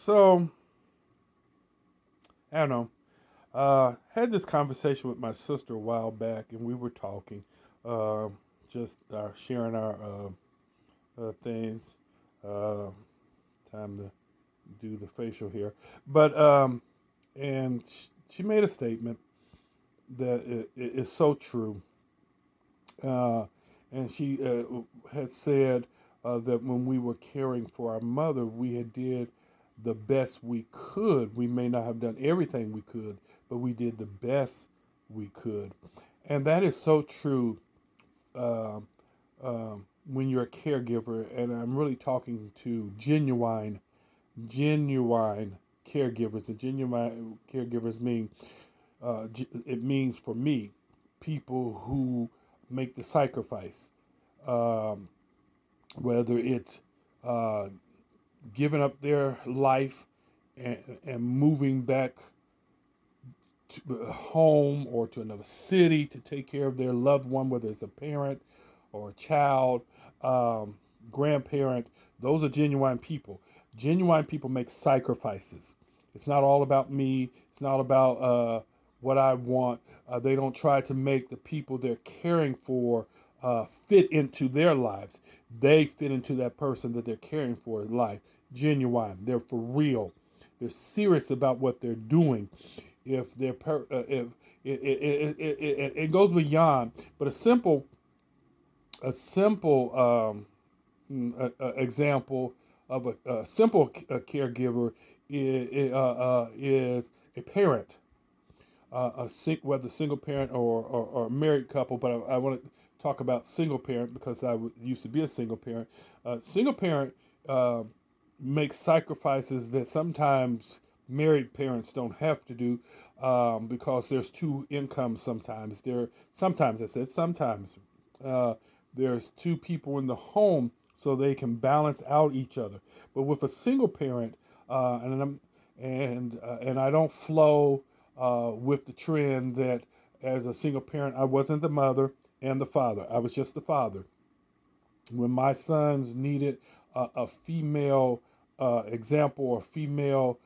So I don't know. Had this conversation with my sister a while back, and we were talking, uh, just sharing our things. Uh, Time to do the facial here, but and she made a statement that is so true, uh, and she had said that when we were caring for our mother, we had did the best we could. We may not have done everything we could, but we did the best we could, and that is so true. Um, when you're a caregiver, and I'm really talking to genuine caregivers. And genuine caregivers mean it means for me, people who make the sacrifice, um, whether it's uh, giving up their life and moving back to home or to another city to take care of their loved one, whether it's a parent or a child, um, grandparent. Those are genuine people. Genuine people make sacrifices. It's not all about me. It's not about what I want. They don't try to make the people they're caring for fit into their lives. They fit into that person that they're caring for in life. Genuine. They're for real. They're serious about what they're doing. If they're if it goes beyond, but a simple example of a simple caregiver is a parent, whether single parent or a married couple. But I want to talk about single parent because used to be a single parent. Single parent uh, makes sacrifices that sometimes married parents don't have to do because there's two incomes. Sometimes I said sometimes uh, there's two people in the home so they can balance out each other. But with a single parent, and and I don't flow with the trend that as a single parent I wasn't the mother and the father. I was just the father. When my sons needed a female example or female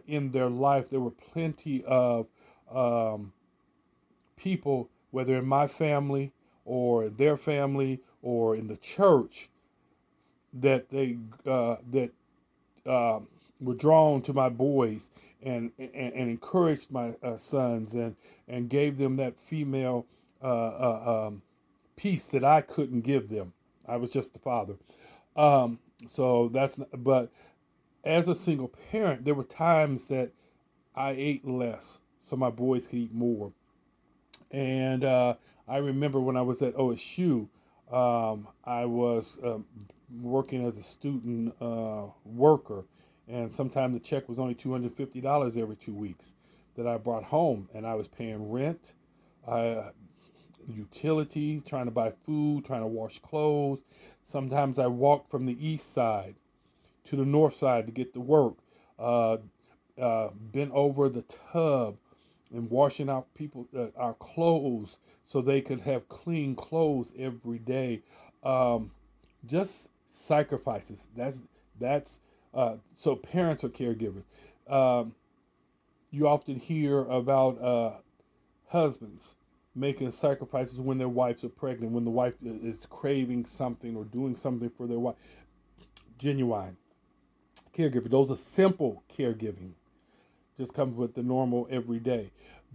in their life, there were plenty of um, people, whether in my family or their family or in the church, that were drawn to my boys and encouraged my sons and gave them that female peace that I couldn't give them. I was just the father. So that's not, but as a single parent, there were times that I ate less so my boys could eat more. And I remember when I was at OSU, I was working as a student worker, and sometimes the check was only $250 every 2 weeks that I brought home, and I was paying rent, uh, utilities, trying to buy food, trying to wash clothes. Sometimes I walked from the east side to the north side to get to work, uh, bent over the tub and washing out our clothes so they could have clean clothes every day. Um, just sacrifices. That's so parents are caregivers. Um, you often hear about husbands making sacrifices when their wives are pregnant, when the wife is craving something or doing something for their wife. Genuine caregiver. Those are simple caregiving. Just comes with the normal everyday.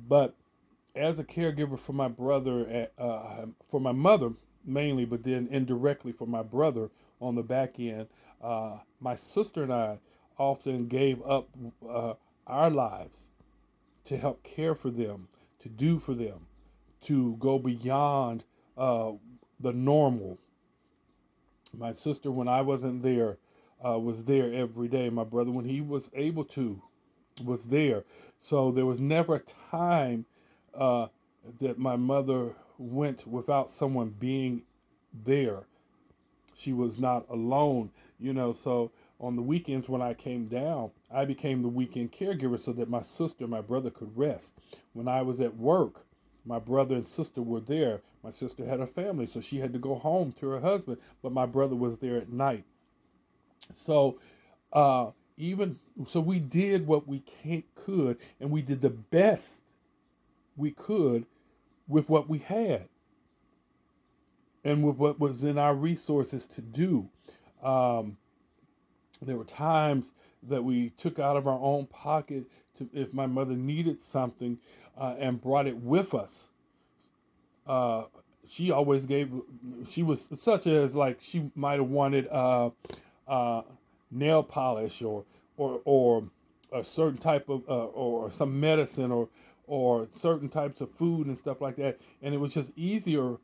But as a caregiver for my brother, for my mother mainly, but then indirectly for my brother on the back end, my sister and I often gave up our lives to help care for them, to do for them, to go beyond uh, the normal. My sister, when I wasn't there, was there every day. My brother, when he was able to, was there. So there was never a time uh, that my mother went without someone being there. She was not alone, So on the weekends when I came down, I became the weekend caregiver so that my sister and my brother could rest. When I was at work, my brother and sister were there. My sister had a family, so she had to go home to her husband, but my brother was there at night. So even so, we did what we could, and we did the best we could with what we had and with what was in our resources to do. Um, there were times that we took out of our own pocket to, if my mother needed something, and brought it with us. Uh, she always gave. She was such as like she might have wanted uh, nail polish or a certain type of or some medicine or certain types of food and stuff like that. And it was just easier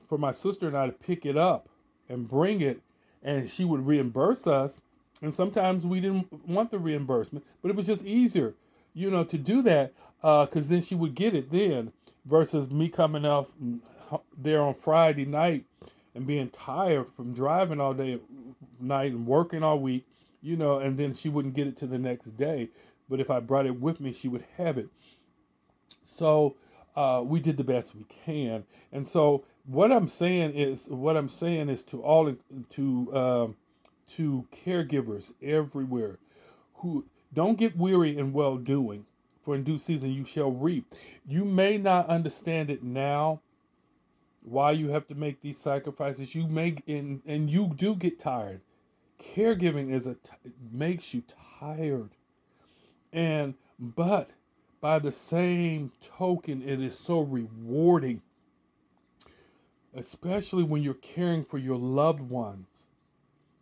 for my sister and I to pick it up and bring it, and she would reimburse us. And sometimes we didn't want the reimbursement, but it was just easier, to do that because then she would get it then versus me coming off there on Friday night and being tired from driving all day night and working all week, and then she wouldn't get it to the next day. But if I brought it with me, she would have it. So we did the best we can. And so what I'm saying is to all to caregivers everywhere who don't get weary in well doing, for in due season you shall reap. You may not understand it now, why you have to make these sacrifices. You make and you do get tired. Caregiving makes you tired, and but by the same token, it is so rewarding, especially when you're caring for your loved ones.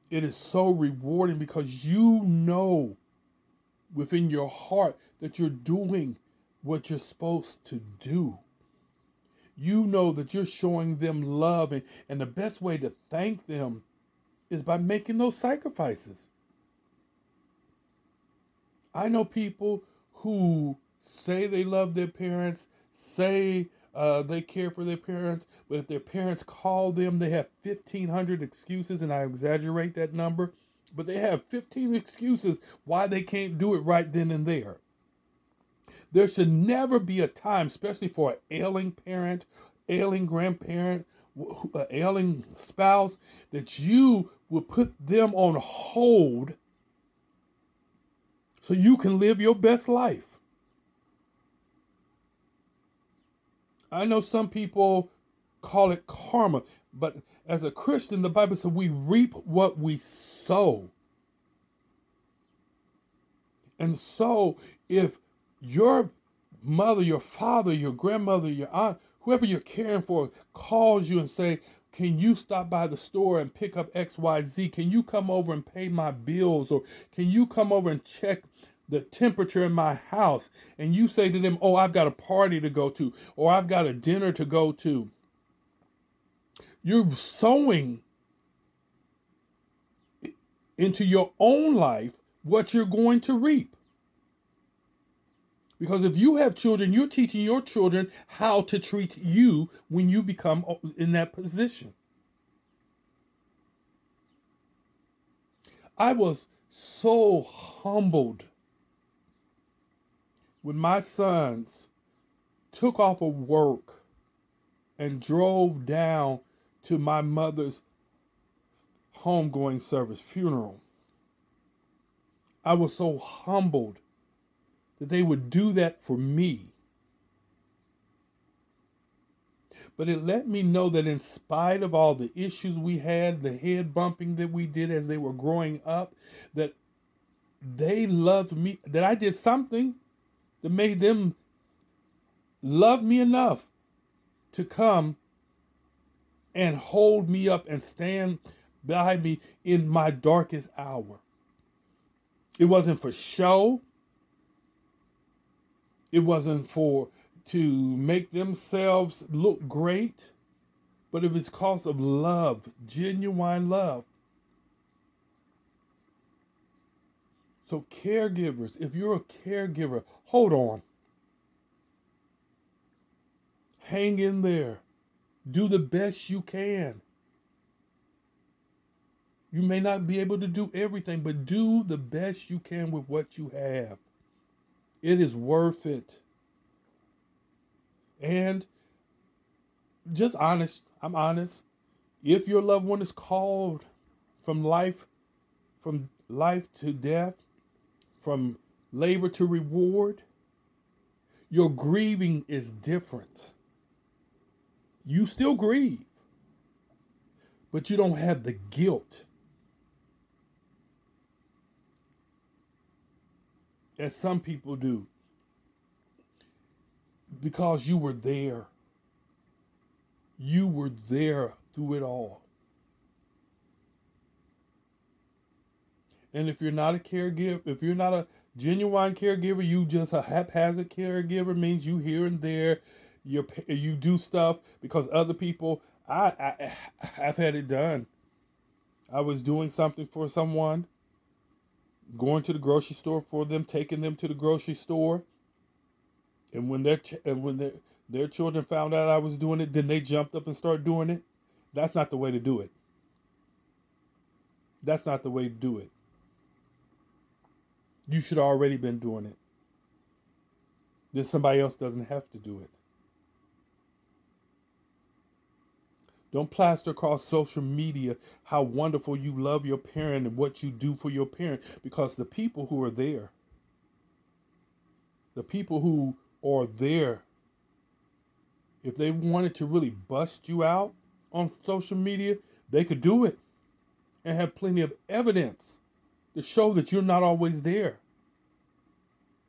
It is so rewarding because you know within your heart that you're doing what you're supposed to do. You know that you're showing them love, and the best way to thank them is by making those sacrifices. I know people who say they love their parents, say they care for their parents, but if their parents call them, they have 1,500 excuses, and I exaggerate that number, but they have 15 excuses why they can't do it right then and there. There should never be a time, especially for an ailing parent, ailing grandparent, ailing spouse, that you will put them on hold so you can live your best life. I know some people call it karma, but as a Christian, the Bible says we reap what we sow. And so if your mother, your father, your grandmother, your aunt, whoever you're caring for calls you and say, can you stop by the store and pick up XYZ? Can you come over and pay my bills? Or can you come over and check the temperature in my house? And you say to them, oh, I've got a party to go to, or I've got a dinner to go to. You're sowing into your own life what you're going to reap. Because if you have children, you're teaching your children how to treat you when you become in that position. I was so humbled when my sons took off of work and drove down to my mother's homegoing service funeral. I was so humbled that they would do that for me. But it let me know that in spite of all the issues we had, the head bumping that we did as they were growing up, that they loved me, that I did something that made them love me enough to come and hold me up and stand by me in my darkest hour. It wasn't for show. It wasn't to make themselves look great, but it was because of love, genuine love. So caregivers, if you're a caregiver, hold on. Hang in there. Do the best you can. You may not be able to do everything, but do the best you can with what you have. It is worth it. And just honest, I'm honest. If your loved one is called from life to death, from labor to reward, your grieving is different. You still grieve, but you don't have the guilt as some people do because you were there. You were there through it all. And if you're not a caregiver, if you're not a genuine caregiver, you just a haphazard caregiver, means you here and there, you do stuff because other people. I've had it done. I was doing something for someone, going to the grocery store for them, taking them to the grocery store, and when their children found out I was doing it, then they jumped up and started doing it. That's not the way to do it. That's not the way to do it. You should have already been doing it. Then somebody else doesn't have to do it. Don't plaster across social media how wonderful you love your parent and what you do for your parent, because the people who are there, if they wanted to really bust you out on social media, they could do it and have plenty of evidence to show that you're not always there.